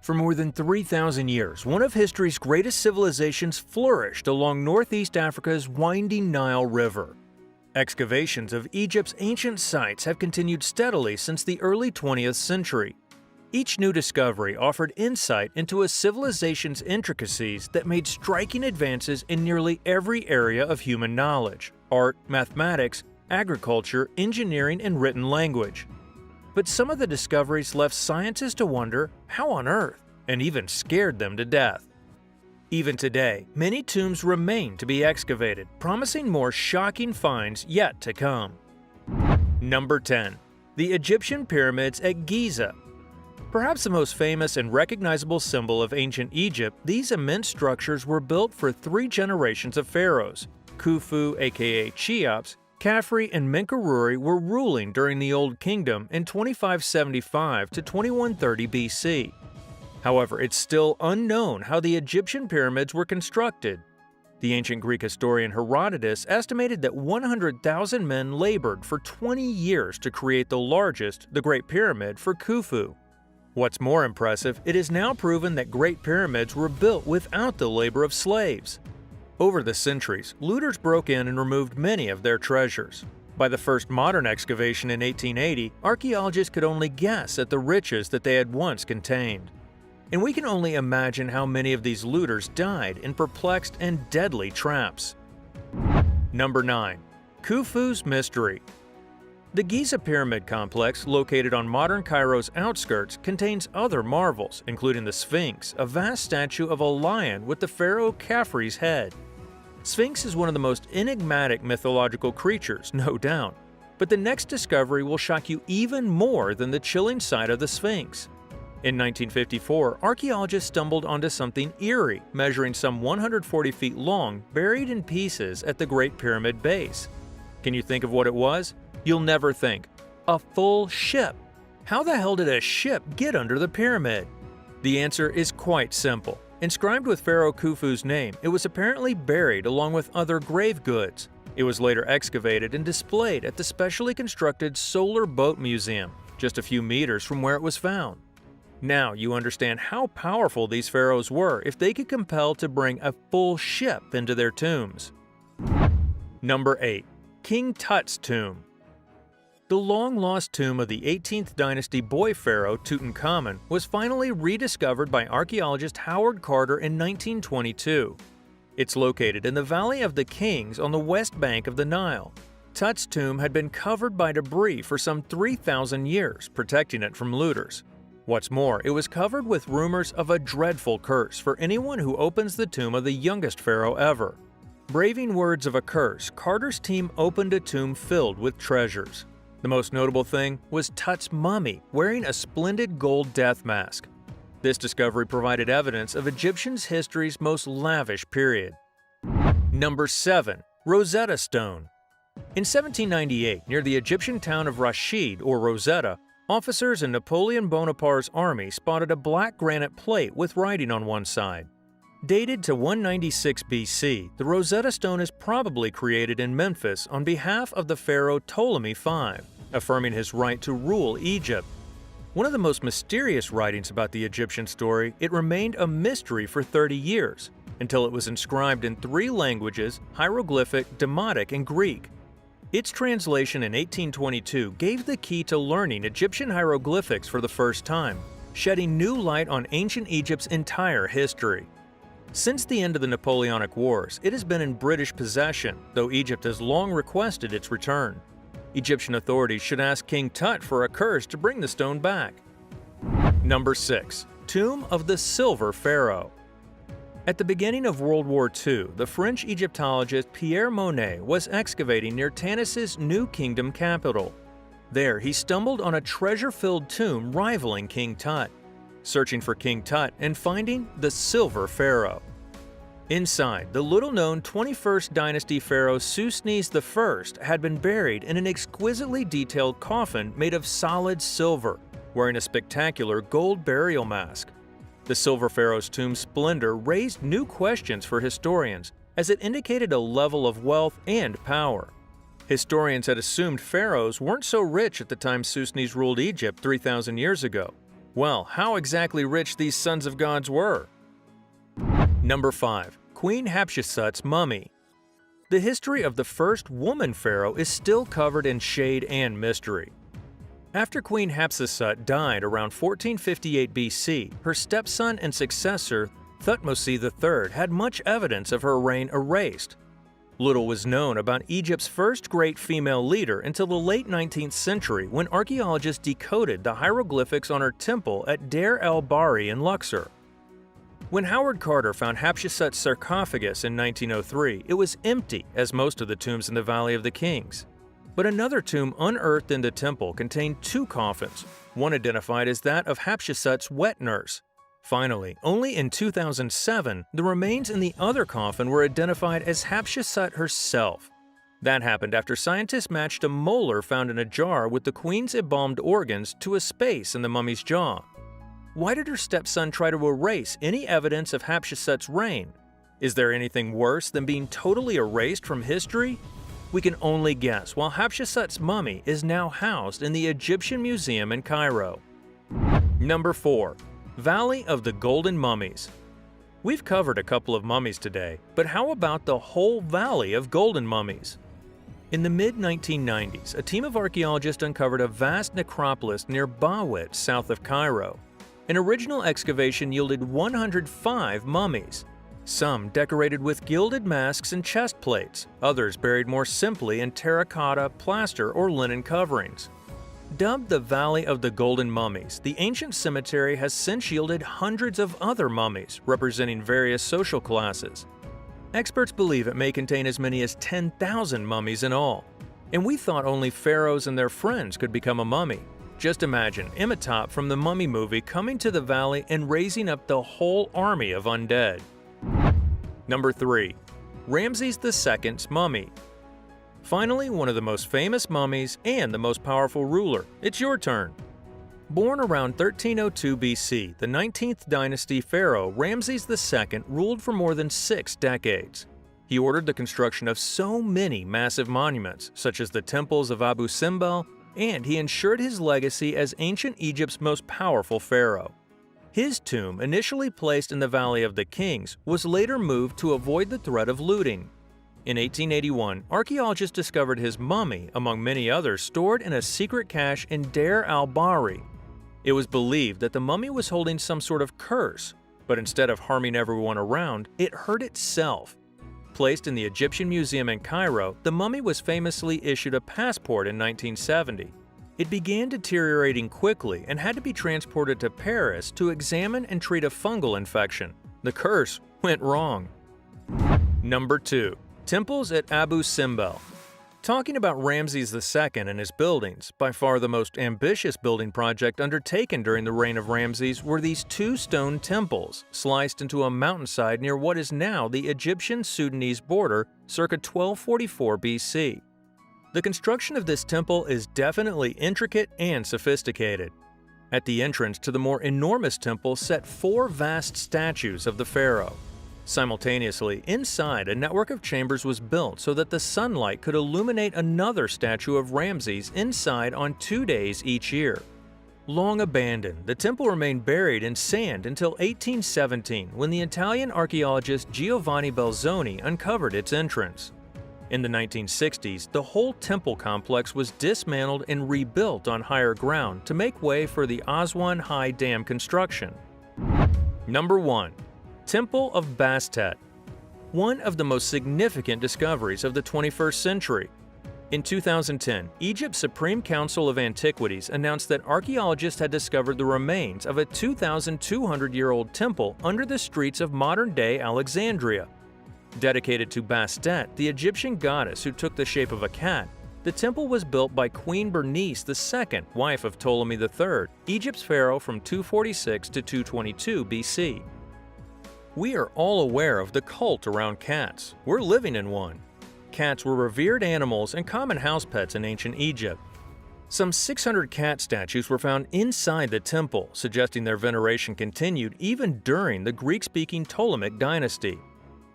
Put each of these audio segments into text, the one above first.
For more than 3,000 years, one of history's greatest civilizations flourished along northeast Africa's winding Nile River. Excavations of Egypt's ancient sites have continued steadily since the early 20th century. Each new discovery offered insight into a civilization's intricacies that made striking advances in nearly every area of human knowledge: art, mathematics, agriculture, engineering, and written language. But some of the discoveries left scientists to wonder how on earth, and even scared them to death. Even today, many tombs remain to be excavated, promising more shocking finds yet to come. Number 10. The Egyptian Pyramids at Giza. Perhaps the most famous and recognizable symbol of ancient Egypt, these immense structures were built for 3 generations of pharaohs. Khufu, aka Cheops, Khafre, and Menkaure were ruling during the Old Kingdom in 2575 to 2130 BC. However, it's still unknown how the Egyptian pyramids were constructed. The ancient Greek historian Herodotus estimated that 100,000 men labored for 20 years to create the largest, the Great Pyramid, for Khufu. What's more impressive, it is now proven that Great Pyramids were built without the labor of slaves. Over the centuries, looters broke in and removed many of their treasures. By the first modern excavation in 1880, archaeologists could only guess at the riches that they had once contained. And we can only imagine how many of these looters died in perplexed and deadly traps. Number 9. Khufu's Mystery. The Giza Pyramid Complex, located on modern Cairo's outskirts, contains other marvels, including the Sphinx, a vast statue of a lion with the pharaoh Khafre's head. Sphinx is one of the most enigmatic mythological creatures, no doubt, but the next discovery will shock you even more than the chilling sight of the Sphinx. In 1954, archaeologists stumbled onto something eerie, measuring some 140 feet long, buried in pieces at the Great Pyramid base. Can you think of what it was? You'll never think. A full ship! How the hell did a ship get under the pyramid? The answer is quite simple. Inscribed with Pharaoh Khufu's name, it was apparently buried along with other grave goods. It was later excavated and displayed at the specially constructed Solar Boat Museum, just a few meters from where it was found. Now you understand how powerful these pharaohs were if they could compel to bring a full ship into their tombs. Number 8. King Tut's Tomb. The long-lost tomb of the 18th dynasty boy pharaoh Tutankhamun was finally rediscovered by archaeologist Howard Carter in 1922. It's located in the Valley of the Kings on the west bank of the Nile. Tut's tomb had been covered by debris for some 3,000 years, protecting it from looters. What's more, it was covered with rumors of a dreadful curse for anyone who opens the tomb of the youngest pharaoh ever. Braving words of a curse, Carter's team opened a tomb filled with treasures. The most notable thing was Tut's mummy wearing a splendid gold death mask. This discovery provided evidence of Egyptian history's most lavish period. Number 7. Rosetta Stone. In 1798, near the Egyptian town of Rashid, or Rosetta, officers in Napoleon Bonaparte's army spotted a black granite plate with writing on one side. Dated to 196 BC, the Rosetta Stone is probably created in Memphis on behalf of the pharaoh Ptolemy V, affirming his right to rule Egypt. One of the most mysterious writings about the Egyptian story, it remained a mystery for 30 years, until it was inscribed in 3 languages: hieroglyphic, Demotic, and Greek. Its translation in 1822 gave the key to learning Egyptian hieroglyphics for the first time, shedding new light on ancient Egypt's entire history. Since the end of the Napoleonic Wars, it has been in British possession, though Egypt has long requested its return. Egyptian authorities should ask King Tut for a curse to bring the stone back. Number 6. Tomb of the Silver Pharaoh. At the beginning of World War II, the French Egyptologist Pierre Monet was excavating near Tanis's New Kingdom capital. There, he stumbled on a treasure-filled tomb rivaling King Tut. Searching for King Tut and finding the Silver Pharaoh. Inside, the little-known 21st dynasty pharaoh Susnes I had been buried in an exquisitely detailed coffin made of solid silver, wearing a spectacular gold burial mask. The Silver Pharaoh's tomb splendor raised new questions for historians, as it indicated a level of wealth and power. Historians had assumed pharaohs weren't so rich at the time Susnes ruled Egypt 3,000 years ago. Well, how exactly rich these sons of gods were? Number 5. Queen Hatshepsut's mummy. The history of the first woman pharaoh is still covered in shade and mystery. After Queen Hatshepsut died around 1458 BC, her stepson and successor, Thutmose III, had much evidence of her reign erased. Little was known about Egypt's first great female leader until the late 19th century when archaeologists decoded the hieroglyphics on her temple at Deir el-Bahri in Luxor. When Howard Carter found Hatshepsut's sarcophagus in 1903, it was empty, as most of the tombs in the Valley of the Kings. But another tomb unearthed in the temple contained 2 coffins, one identified as that of Hatshepsut's wet nurse. Finally, only in 2007, the remains in the other coffin were identified as Hatshepsut herself. That happened after scientists matched a molar found in a jar with the queen's embalmed organs to a space in the mummy's jaw. Why did her stepson try to erase any evidence of Hatshepsut's reign? Is there anything worse than being totally erased from history? We can only guess, while Hatshepsut's mummy is now housed in the Egyptian Museum in Cairo. Number 4. Valley of the Golden Mummies. We've covered a couple of mummies today, but how about the whole Valley of Golden Mummies? In the mid-1990s, a team of archaeologists uncovered a vast necropolis near Bawit, south of Cairo. An original excavation yielded 105 mummies. Some decorated with gilded masks and chest plates, others buried more simply in terracotta, plaster, or linen coverings. Dubbed the Valley of the Golden Mummies, the ancient cemetery has since yielded hundreds of other mummies representing various social classes. Experts believe it may contain as many as 10,000 mummies in all. And we thought only pharaohs and their friends could become a mummy. Just imagine Imhotep from the Mummy movie coming to the valley and raising up the whole army of undead. Number 3. Ramses II's mummy. Finally, one of the most famous mummies and the most powerful ruler. It's your turn. Born around 1302 BC, the 19th dynasty pharaoh Ramses II ruled for more than 6 decades. He ordered the construction of so many massive monuments, such as the temples of Abu Simbel, and he ensured his legacy as ancient Egypt's most powerful pharaoh. His tomb, initially placed in the Valley of the Kings, was later moved to avoid the threat of looting. In 1881, archaeologists discovered his mummy, among many others, stored in a secret cache in Deir el-Bahri. It was believed that the mummy was holding some sort of curse, but instead of harming everyone around, it hurt itself. Placed in the Egyptian Museum in Cairo, the mummy was famously issued a passport in 1970. It began deteriorating quickly and had to be transported to Paris to examine and treat a fungal infection. The curse went wrong. Number 2. Temples at Abu Simbel. Talking about Ramses II and his buildings, by far the most ambitious building project undertaken during the reign of Ramses were these 2 stone temples, sliced into a mountainside near what is now the Egyptian-Sudanese border circa 1244 BC. The construction of this temple is definitely intricate and sophisticated. At the entrance to the more enormous temple sat 4 vast statues of the pharaoh. Simultaneously, inside, a network of chambers was built so that the sunlight could illuminate another statue of Ramses inside on 2 days each year. Long abandoned, the temple remained buried in sand until 1817 when the Italian archaeologist Giovanni Belzoni uncovered its entrance. In the 1960s, the whole temple complex was dismantled and rebuilt on higher ground to make way for the Aswan High Dam construction. Number 1. Temple of Bastet. One of the most significant discoveries of the 21st century. In 2010, Egypt's Supreme Council of Antiquities announced that archaeologists had discovered the remains of a 2,200-year-old temple under the streets of modern-day Alexandria. Dedicated to Bastet, the Egyptian goddess who took the shape of a cat, the temple was built by Queen Bernice II, wife of Ptolemy III, Egypt's pharaoh from 246 to 222 BC. We are all aware of the cult around cats. We're living in one. Cats were revered animals and common house pets in ancient Egypt. Some 600 cat statues were found inside the temple, suggesting their veneration continued even during the Greek-speaking Ptolemaic dynasty.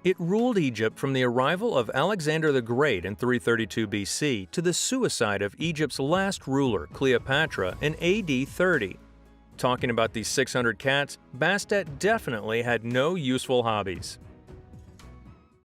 It ruled Egypt from the arrival of Alexander the Great in 332 BC to the suicide of Egypt's last ruler, Cleopatra, in AD 30. Talking about these 600 cats, Bastet definitely had no useful hobbies.